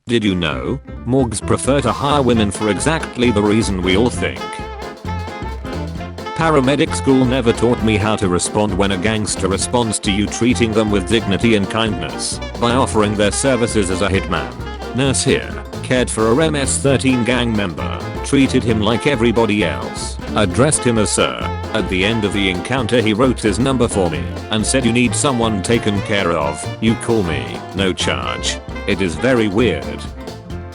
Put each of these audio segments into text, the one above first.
Did you know? Morgues prefer to hire women for exactly the reason we all think. Paramedic school never taught me how to respond when a gangster responds to you treating them with dignity and kindness by offering their services as a hitman. Nurse here cared for a MS-13 gang member, treated him like everybody else, addressed him as sir. At the end of the encounter he wrote his number for me and said, "You need someone taken care of, you call me, no charge." It is very weird.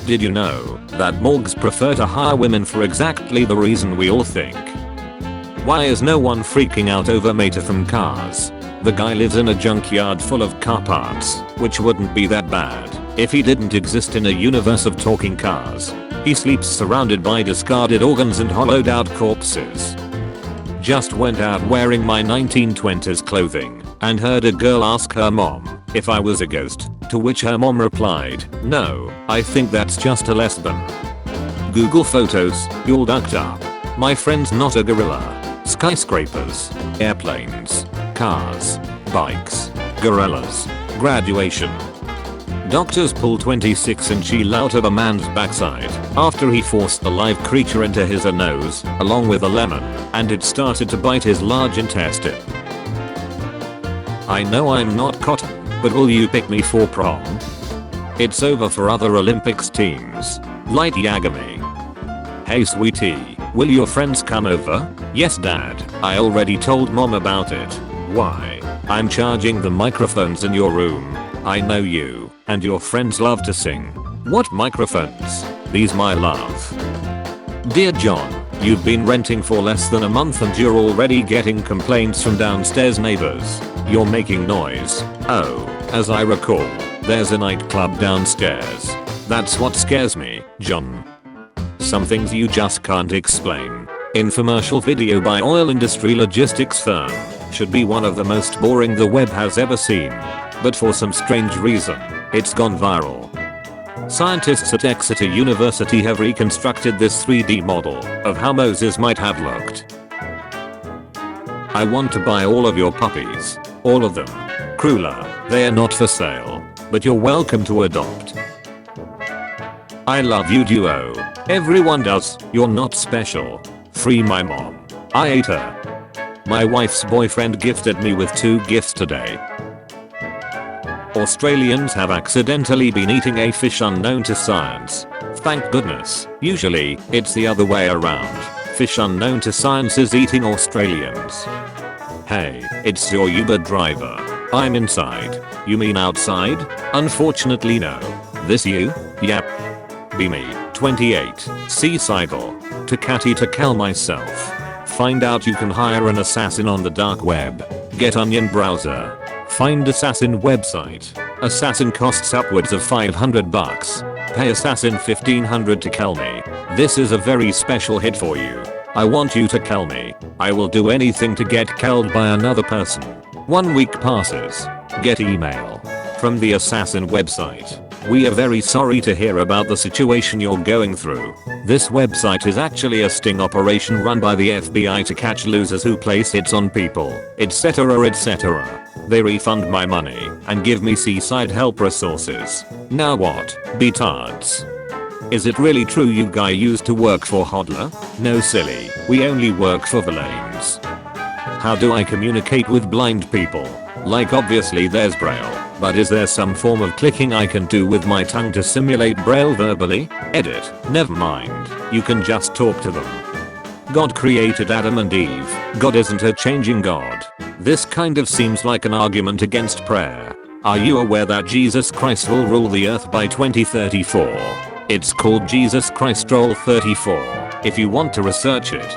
Did you know that morgues prefer to hire women for exactly the reason we all think? Why is no one freaking out over Mater from Cars? The guy lives in a junkyard full of car parts, which wouldn't be that bad if he didn't exist in a universe of talking cars. He sleeps surrounded by discarded organs and hollowed out corpses. Just went out wearing my 1920s clothing and heard a girl ask her mom if I was a ghost, to which her mom replied, "No, I think that's just a lesbian." Google Photos, you're ducked up. My friend's not a gorilla. Skyscrapers, airplanes, cars, bikes, gorillas, graduation. Doctors pull 26-inch eel out of a man's backside after he forced the live creature into his nose along with a lemon, and it started to bite his large intestine. I know I'm not cotton, but will you pick me for prom? It's over for other Olympics teams. Light Yagami. Hey sweetie, will your friends come over? Yes dad, I already told mom about it. Why? I'm charging the microphones in your room. I know you and your friends love to sing. What microphones? These my love. Dear John, you've been renting for less than a month and you're already getting complaints from downstairs neighbors. You're making noise. Oh, as I recall, there's a nightclub downstairs. That's what scares me, John. Some things you just can't explain. Infomercial video by oil industry logistics firm. Should be one of the most boring the web has ever seen. But for some strange reason, it's gone viral. Scientists at Exeter University have reconstructed this 3D model of how Moses might have looked. I want to buy all of your puppies. All of them. Cruella, they are not for sale, but you're welcome to adopt. I love you duo. Everyone does, you're not special. Free my mom. I ate her. My wife's boyfriend gifted me with 2 gifts today. Australians have accidentally been eating a fish unknown to science. Thank goodness. Usually, it's the other way around. Fish unknown to science is eating Australians. Hey, it's your Uber driver. I'm inside. You mean outside? Unfortunately no. This you? Yep. Be me. 28. Suicidal. To catty to kill myself. Find out you can hire an assassin on the dark web. Get Onion browser. Find assassin website. Assassin costs upwards of $500. Pay assassin $1,500 to kill me. This is a very special hit for you. I want you to kill me. I will do anything to get killed by another person. 1 week passes. Get email. From the assassin website. We are very sorry to hear about the situation you're going through. This website is actually a sting operation run by the FBI to catch losers who place hits on people, etc etc. They refund my money and give me seaside help resources. Now what, betards? Is it really true you guy used to work for Hodler? No silly, we only work for the lanes. How do I communicate with blind people? Like obviously there's Braille, but is there some form of clicking I can do with my tongue to simulate Braille verbally? Edit, never mind, you can just talk to them. God created Adam and Eve. God isn't a changing God. This kind of seems like an argument against prayer. Are you aware that Jesus Christ will rule the earth by 2034? It's called Jesus Christ Roll 34, if you want to research it.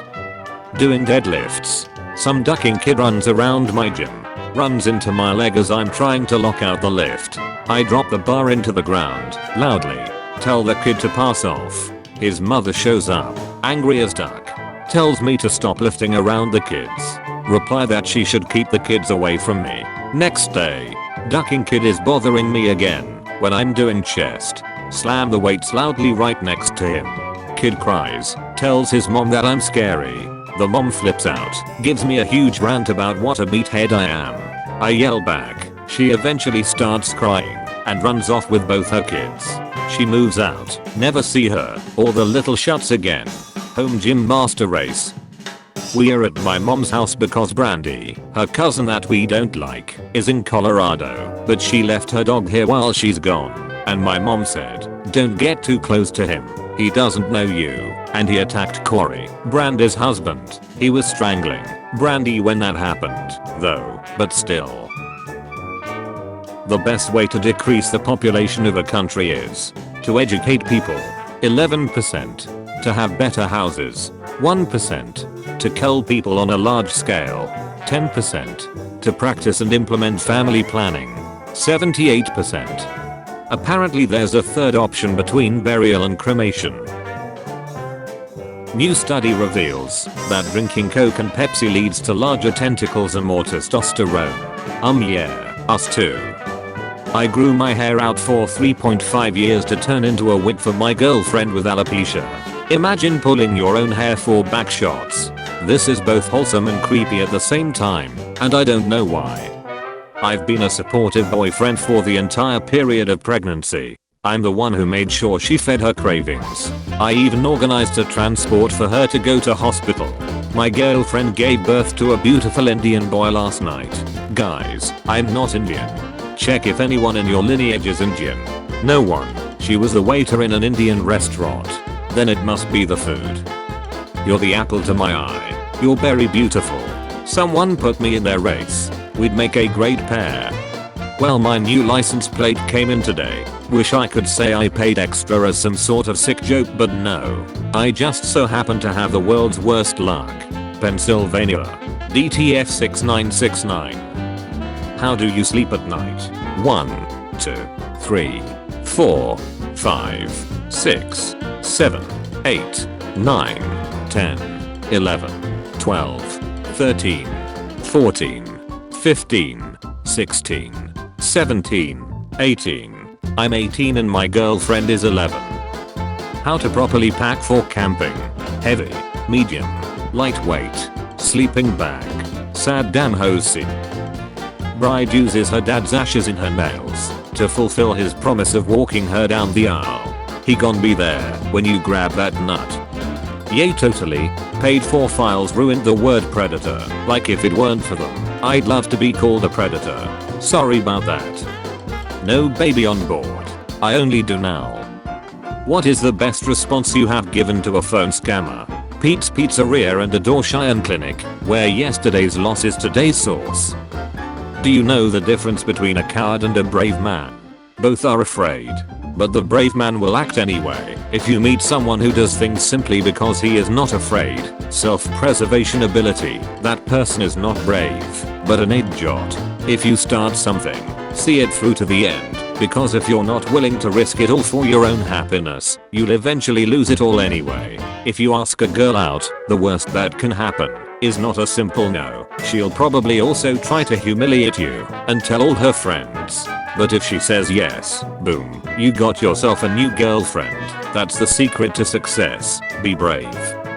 Doing deadlifts. Some ducking kid runs around my gym. Runs into my leg as I'm trying to lock out the lift. I drop the bar into the ground, loudly. Tell the kid to pass off. His mother shows up, angry as duck. Tells me to stop lifting around the kids. Reply that she should keep the kids away from me. Next day, ducking kid is bothering me again when I'm doing chest. Slam the weights loudly right next to him. Kid cries, tells his mom that I'm scary. The mom flips out, gives me a huge rant about what a meathead I am. I yell back. She eventually starts crying and runs off with both her kids. She moves out, never see her, or the little shuts again. Home gym master race. We are at my mom's house because Brandy, her cousin that we don't like, is in Colorado, but she left her dog here while she's gone. And my mom said, don't get too close to him. He doesn't know you. And he attacked Corey, Brandy's husband. He was strangling Brandy when that happened, though, but still. The best way to decrease the population of a country is to educate people. 11%. To have better houses. 1%. To kill people on a large scale. 10%. To practice and implement family planning. 78%. Apparently there's a third option between burial and cremation. New study reveals that drinking Coke and Pepsi leads to larger tentacles and more testosterone. Yeah, us too. I grew my hair out for 3.5 years to turn into a wig for my girlfriend with alopecia. Imagine pulling your own hair for back shots. This is both wholesome and creepy at the same time, and I don't know why. I've been a supportive boyfriend for the entire period of pregnancy. I'm the one who made sure she fed her cravings. I even organized a transport for her to go to hospital. My girlfriend gave birth to a beautiful Indian boy last night. Guys, I'm not Indian. Check if anyone in your lineage is Indian. No one. She was the waiter in an Indian restaurant. Then it must be the food. You're the apple to my eye. You're very beautiful. Someone put me in their race. We'd make a great pair. Well, my new license plate came in today. Wish I could say I paid extra as some sort of sick joke, but no. I just so happen to have the world's worst luck. Pennsylvania. DTF 6969. How do you sleep at night? 1, 2, 3, 4, 5, 6, 7, 8, 9, 10, 11, 12, 13, 14, 15, 16, 17, 18. I'm 18 and my girlfriend is 11. How to properly pack for camping. Heavy, medium, lightweight, sleeping bag, sad damn hosey. Bride uses her dad's ashes in her nails to fulfill his promise of walking her down the aisle. He gon' be there when you grab that nut. Yay, totally. Paid for files ruined the word predator. Like if it weren't for them, I'd love to be called a predator. Sorry about that. No baby on board. I only do now. What is the best response you have given to a phone scammer? Pete's Pizzeria and a Dorshire Clinic, where yesterday's loss is today's source. Do you know the difference between a coward and a brave man? Both are afraid, but the brave man will act anyway. If you meet someone who does things simply because he is not afraid, self-preservation ability, that person is not brave, but an idiot. If you start something, see it through to the end, because if you're not willing to risk it all for your own happiness, you'll eventually lose it all anyway. If you ask a girl out, the worst that can happen is not a simple no. She'll probably also try to humiliate you and tell all her friends. But if she says yes, boom, you got yourself a new girlfriend. That's the secret to success. Be brave.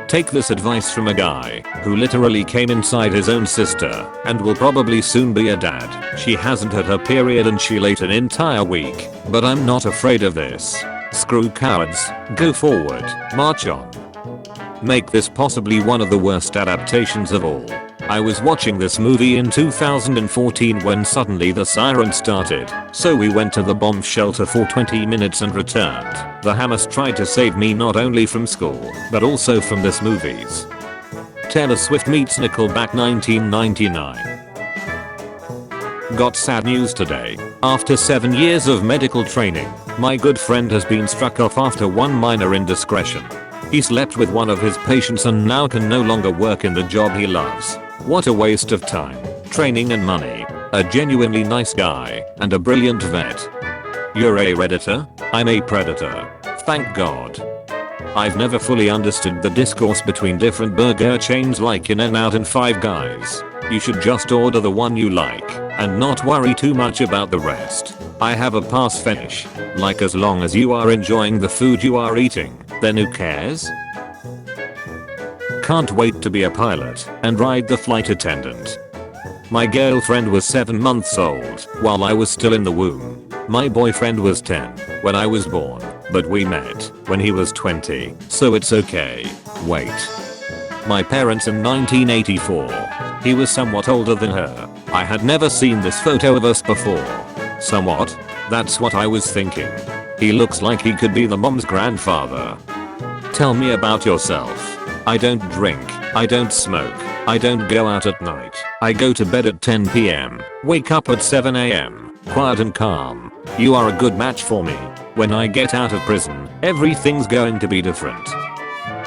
Take this advice from a guy who literally came inside his own sister and will probably soon be a dad. She hasn't had her period and she'll ate an entire week. But I'm not afraid of this. Screw cowards. Go forward. March on. Make this possibly one of the worst adaptations of all. I was watching this movie in 2014 when suddenly the siren started, so we went to the bomb shelter for 20 minutes and returned. The Hamas tried to save me not only from school, but also from this movies. Taylor Swift meets Nickelback 1999. Got sad news today. After 7 years of medical training, my good friend has been struck off after one minor indiscretion. He slept with one of his patients and now can no longer work in the job he loves. What a waste of time, training and money. A genuinely nice guy and a brilliant vet. You're a redditor? I'm a predator. Thank God. I've never fully understood the discourse between different burger chains like In-N-Out and Five Guys. You should just order the one you like and not worry too much about the rest. I have a pass fetish. Like as long as you are enjoying the food you are eating, then who cares? Can't wait to be a pilot and ride the flight attendant. My girlfriend was 7 months old while I was still in the womb. My boyfriend was 10 when I was born. but we met when he was 20, so it's okay. Wait. My parents in 1984. He was somewhat older than her. I had never seen this photo of us before. Somewhat? That's what I was thinking. He looks like he could be the mom's grandfather. Tell me about yourself. I don't drink. I don't smoke. I don't go out at night. I go to bed at 10 p.m. Wake up at 7 a.m. Quiet and calm. You are a good match for me. When I get out of prison, everything's going to be different.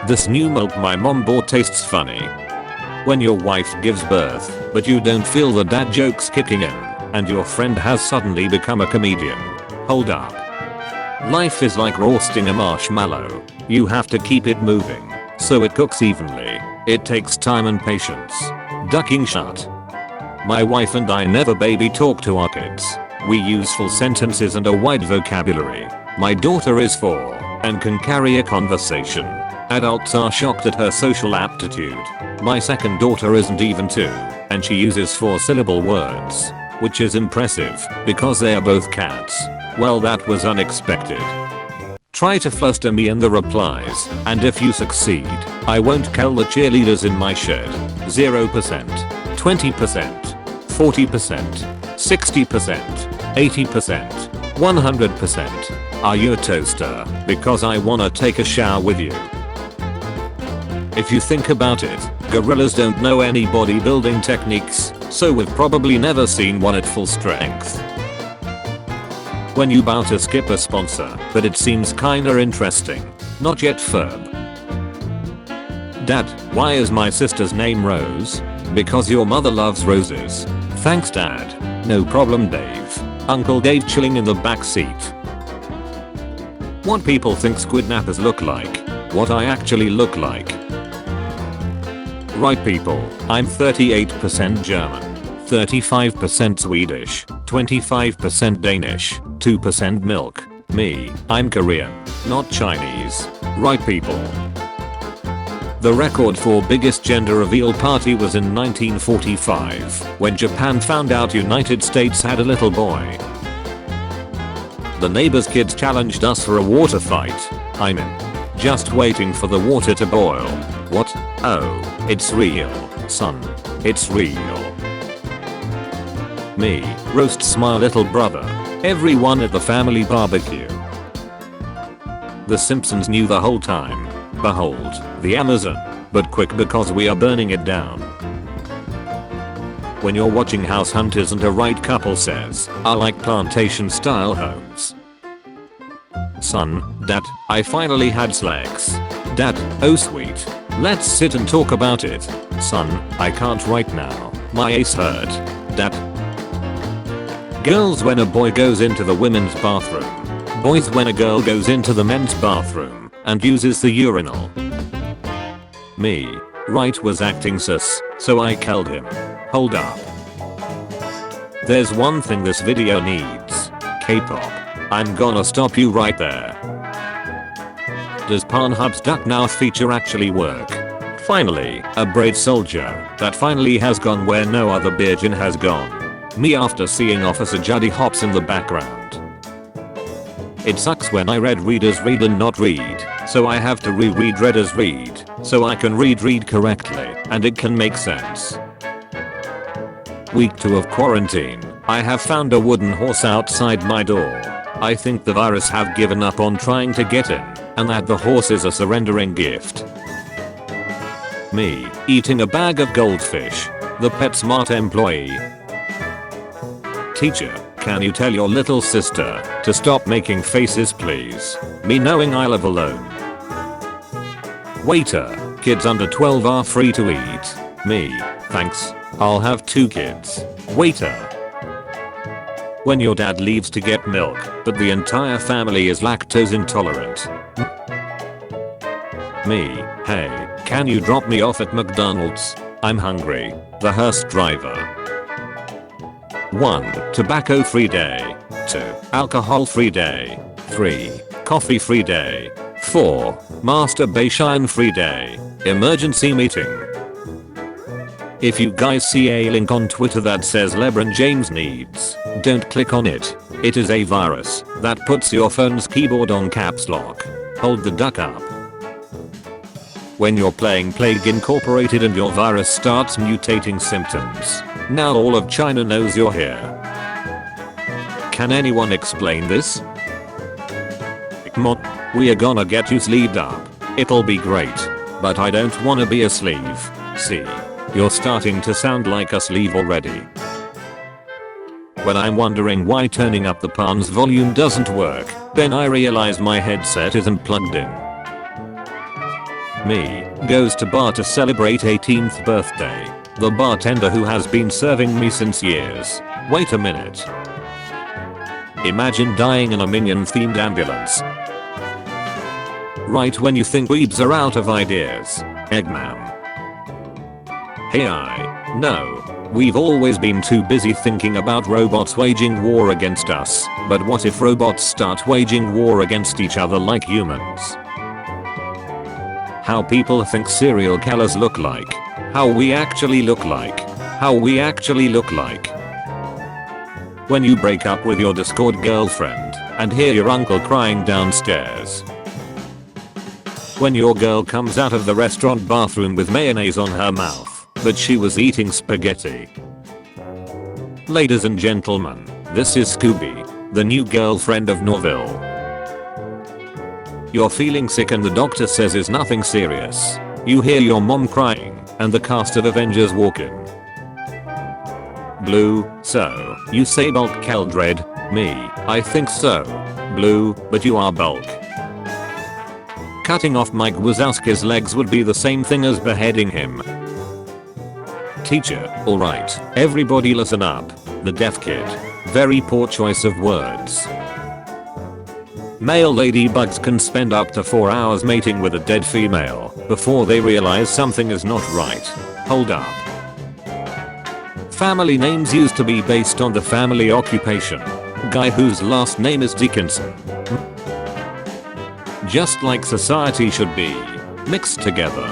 This new milk my mom bought tastes funny. When your wife gives birth, but you don't feel the dad jokes kicking in, and your friend has suddenly become a comedian. Hold up. Life is like roasting a marshmallow. You have to keep it moving, so it cooks evenly. It takes time and patience. Ducking shut. My wife and I never baby talk to our kids. We use full sentences and a wide vocabulary. My daughter is 4 and can carry a conversation. Adults are shocked at her social aptitude. My second daughter isn't even 2, and she uses 4-syllable words, which is impressive because they are both cats. Well, that was unexpected. Try to fluster me in the replies, and if you succeed, I won't kill the cheerleaders in my shed. 0%, 20%, 40%, 60%, 80%, 100%. Are you a toaster? Because I wanna take a shower with you. If you think about it, gorillas don't know any bodybuilding techniques, so we've probably never seen one at full strength. When you bow to skip a sponsor, but it seems kinda interesting. Not yet Ferb. Dad, why is my sister's name Rose? Because your mother loves roses. Thanks Dad. No problem Dave. Uncle Dave chilling in the back seat. What people think squidnappers look like. What I actually look like. Right people, I'm 38% German, 35% Swedish, 25% Danish, 2% milk. Me, I'm Korean, not Chinese. Right people. The record for biggest gender reveal party was in 1945, when Japan found out United States had a little boy. The neighbor's kids challenged us for a water fight. I'm in. Just waiting for the water to boil. What? Oh, it's real, son. It's real. Me, roasts my little brother. Everyone at the family barbecue. The Simpsons knew the whole time. Behold, the Amazon, but quick because we are burning it down. When you're watching House Hunters and a right couple says, I like plantation style homes. Son, Dad, I finally had sex. Dad, oh sweet. Let's sit and talk about it. Son, I can't right now. My ace hurt. Dad. Girls when a boy goes into the women's bathroom. Boys when a girl goes into the men's bathroom and uses the urinal. Me. Right was acting sus, so I killed him. Hold up. There's one thing this video needs. K-pop. I'm gonna stop you right there. Does Pornhub's Duck Now feature actually work? Finally, a brave soldier that finally has gone where no other virgin has gone. Me after seeing Officer Judy Hopps in the background. It sucks when I read readers read and not read, so I have to reread readers read, so I can read correctly, and it can make sense. Week 2 of quarantine, I have found a wooden horse outside my door. I think the virus have given up on trying to get in, and that the horse is a surrendering gift. Me, eating a bag of goldfish. The PetSmart employee. Teacher, can you tell your little sister to stop making faces please? Me knowing I live alone. Waiter, kids under 12 are free to eat. Me, thanks, I'll have 2 kids. Waiter. When your dad leaves to get milk, but the entire family is lactose intolerant. Me, hey, can you drop me off at McDonald's? I'm hungry. The hearse driver. 1. Tobacco free day. 2. Alcohol free day. 3. Coffee free day. 4. Masturbation free day. Emergency meeting. If you guys see a link on Twitter that says LeBron James needs, don't click on it. It is a virus that puts your phone's keyboard on caps lock. Hold the duck up. When you're playing Plague Incorporated and your virus starts mutating symptoms. Now all of China knows you're here. Can anyone explain this? Come on, we are gonna get you sleeved up. It'll be great. But I don't wanna be a sleeve. See? You're starting to sound like a sleeve already. When I'm wondering why turning up the Palms volume doesn't work, then I realize my headset isn't plugged in. Me goes to bar to celebrate 18th birthday. The bartender who has been serving me since years. Wait a minute. Imagine dying in a Minion themed ambulance. Right when you think weebs are out of ideas. Eggman. Hey, I know. We've always been too busy thinking about robots waging war against us, but what if robots start waging war against each other like humans? How people think serial killers look like. How we actually look like. How we actually look like. When you break up with your Discord girlfriend and hear your uncle crying downstairs. When your girl comes out of the restaurant bathroom with mayonnaise on her mouth, but she was eating spaghetti. Ladies and gentlemen, this is Scooby, the new girlfriend of Norville. You're feeling sick and the doctor says it's nothing serious. You hear your mom crying, and the cast of Avengers walk in. Blue, so, you say bulk Keldred? Me, I think so. Blue, but you are bulk. Cutting off Mike Wazowski's legs would be the same thing as beheading him. Teacher, alright, everybody listen up. The deaf kid. Very poor choice of words. Male ladybugs can spend up to 4 hours mating with a dead female before they realize something is not right. Hold up. Family names used to be based on the family occupation. Guy whose last name is Dickinson. Just like society should be. Mixed together.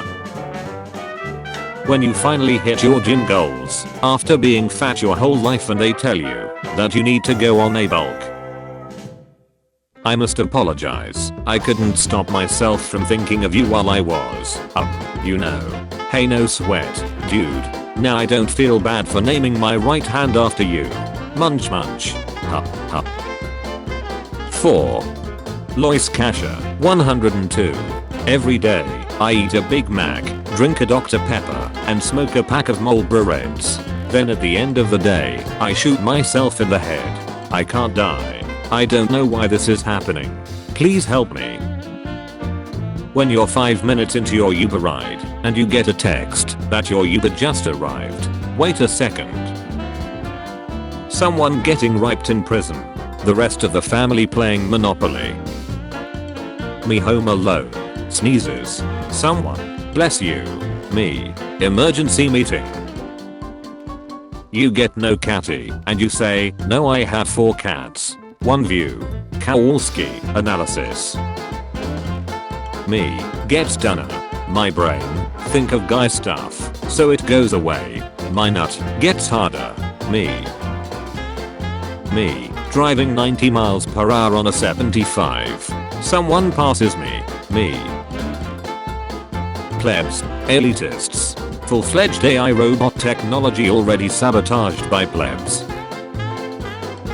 When you finally hit your gym goals after being fat your whole life and they tell you that you need to go on a bulk. I must apologize. I couldn't stop myself from thinking of you while I was you know. Hey, no sweat, dude. Now I don't feel bad for naming my right hand after you. Munch munch. Ha ha. 4. Lois Kasha, 102. Every day, I eat a Big Mac, drink a Dr. Pepper, and smoke a pack of Marlboro Reds. Then at the end of the day, I shoot myself in the head. I can't die. I don't know why this is happening. Please help me. When you're 5 minutes into your Uber ride, and you get a text that your Uber just arrived. Wait a second. Someone getting raped in prison. The rest of the family playing Monopoly. Me home alone. Sneezes. Someone. Bless you. Me. Emergency meeting. You get no catty, and you say, no, I have 4 cats. One view. Kowalski analysis. Me. Gets dunner. My brain. Think of guy stuff, so it goes away. My nut gets harder. Me. Driving 90 miles per hour on a 75. Someone passes me. Me. Plebs. Elitists. Full-fledged AI robot technology already sabotaged by plebs.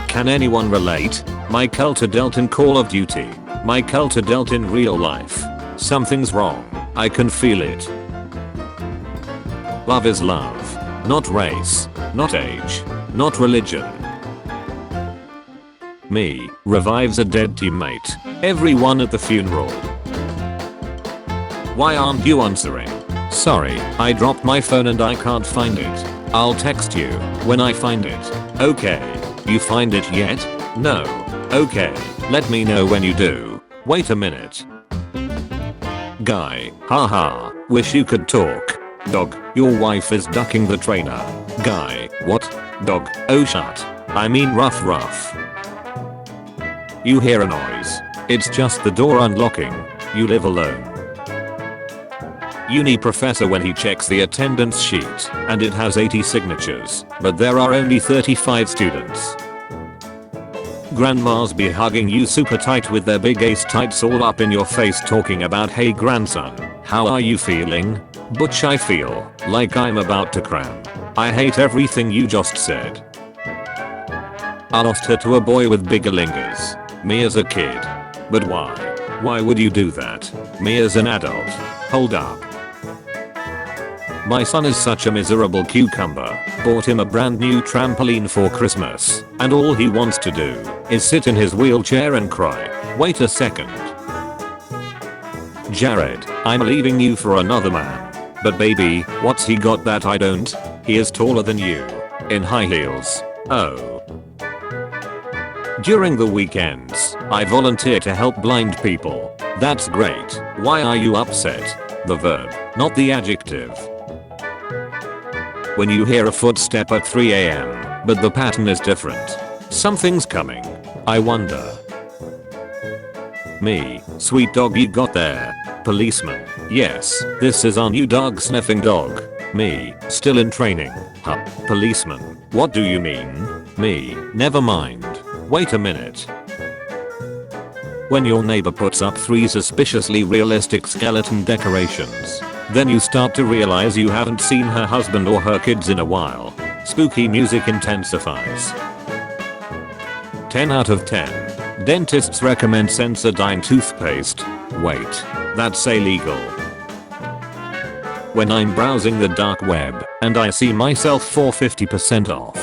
Can anyone relate? My culture dealt in Call of Duty. My culture dealt in real life. Something's wrong. I can feel it. Love is love. Not race. Not age. Not religion. Me. Revives a dead teammate. Everyone at the funeral. Why aren't you answering? Sorry, I dropped my phone and I can't find it. I'll text you when I find it. Okay. You find it yet? No. Okay. Let me know when you do. Wait a minute. Guy. Haha. Wish you could talk. Dog. Your wife is ducking the trainer. Guy. What? Dog. Oh shut. I mean rough. You hear a noise. It's just the door unlocking. You live alone. Uni professor when he checks the attendance sheet and it has 80 signatures, but there are only 35 students. grandmas be hugging you super tight with their big ace tights all up in your face talking about, hey grandson, how are you feeling? Butch, I feel like I'm about to cram. I hate everything you just said. I lost her to a boy with bigger lingers. Me as a kid. But why? Why would you do that? Me as an adult. Hold up. My son is such a miserable cucumber. Bought him a brand new trampoline for Christmas, and all he wants to do is sit in his wheelchair and cry. Wait a second. Jared, I'm leaving you for another man. But baby, what's he got that I don't? He is taller than you. In high heels. Oh. During the weekends, I volunteer to help blind people. That's great. Why are you upset? The verb, not the adjective. When you hear a footstep at 3 AM, but the pattern is different. Something's coming. I wonder. Me, sweet dog, you got there. Policeman, yes, this is our new dog sniffing dog. Me, still in training. Huh. Policeman, what do you mean? Me, never mind. Wait a minute. When your neighbor puts up 3 suspiciously realistic skeleton decorations, then you start to realize you haven't seen her husband or her kids in a while. Spooky music intensifies. 10 out of 10. Dentists recommend Sensodyne toothpaste. Wait, that's illegal. When I'm browsing the dark web and I see myself for 50% off.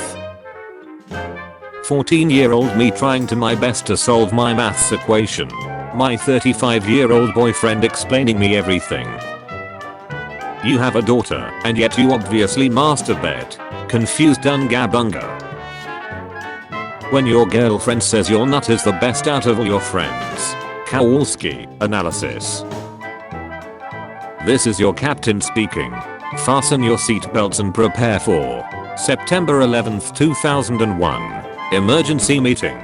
14-year-old me trying to my best to solve my maths equation. My 35-year-old boyfriend explaining me everything. You have a daughter and yet you obviously masturbate. Confused ungabunga. When your girlfriend says your nut is the best out of all your friends. Kowalski analysis. This is your captain speaking. Fasten your seatbelts and prepare for September 11th, 2001. Emergency meeting.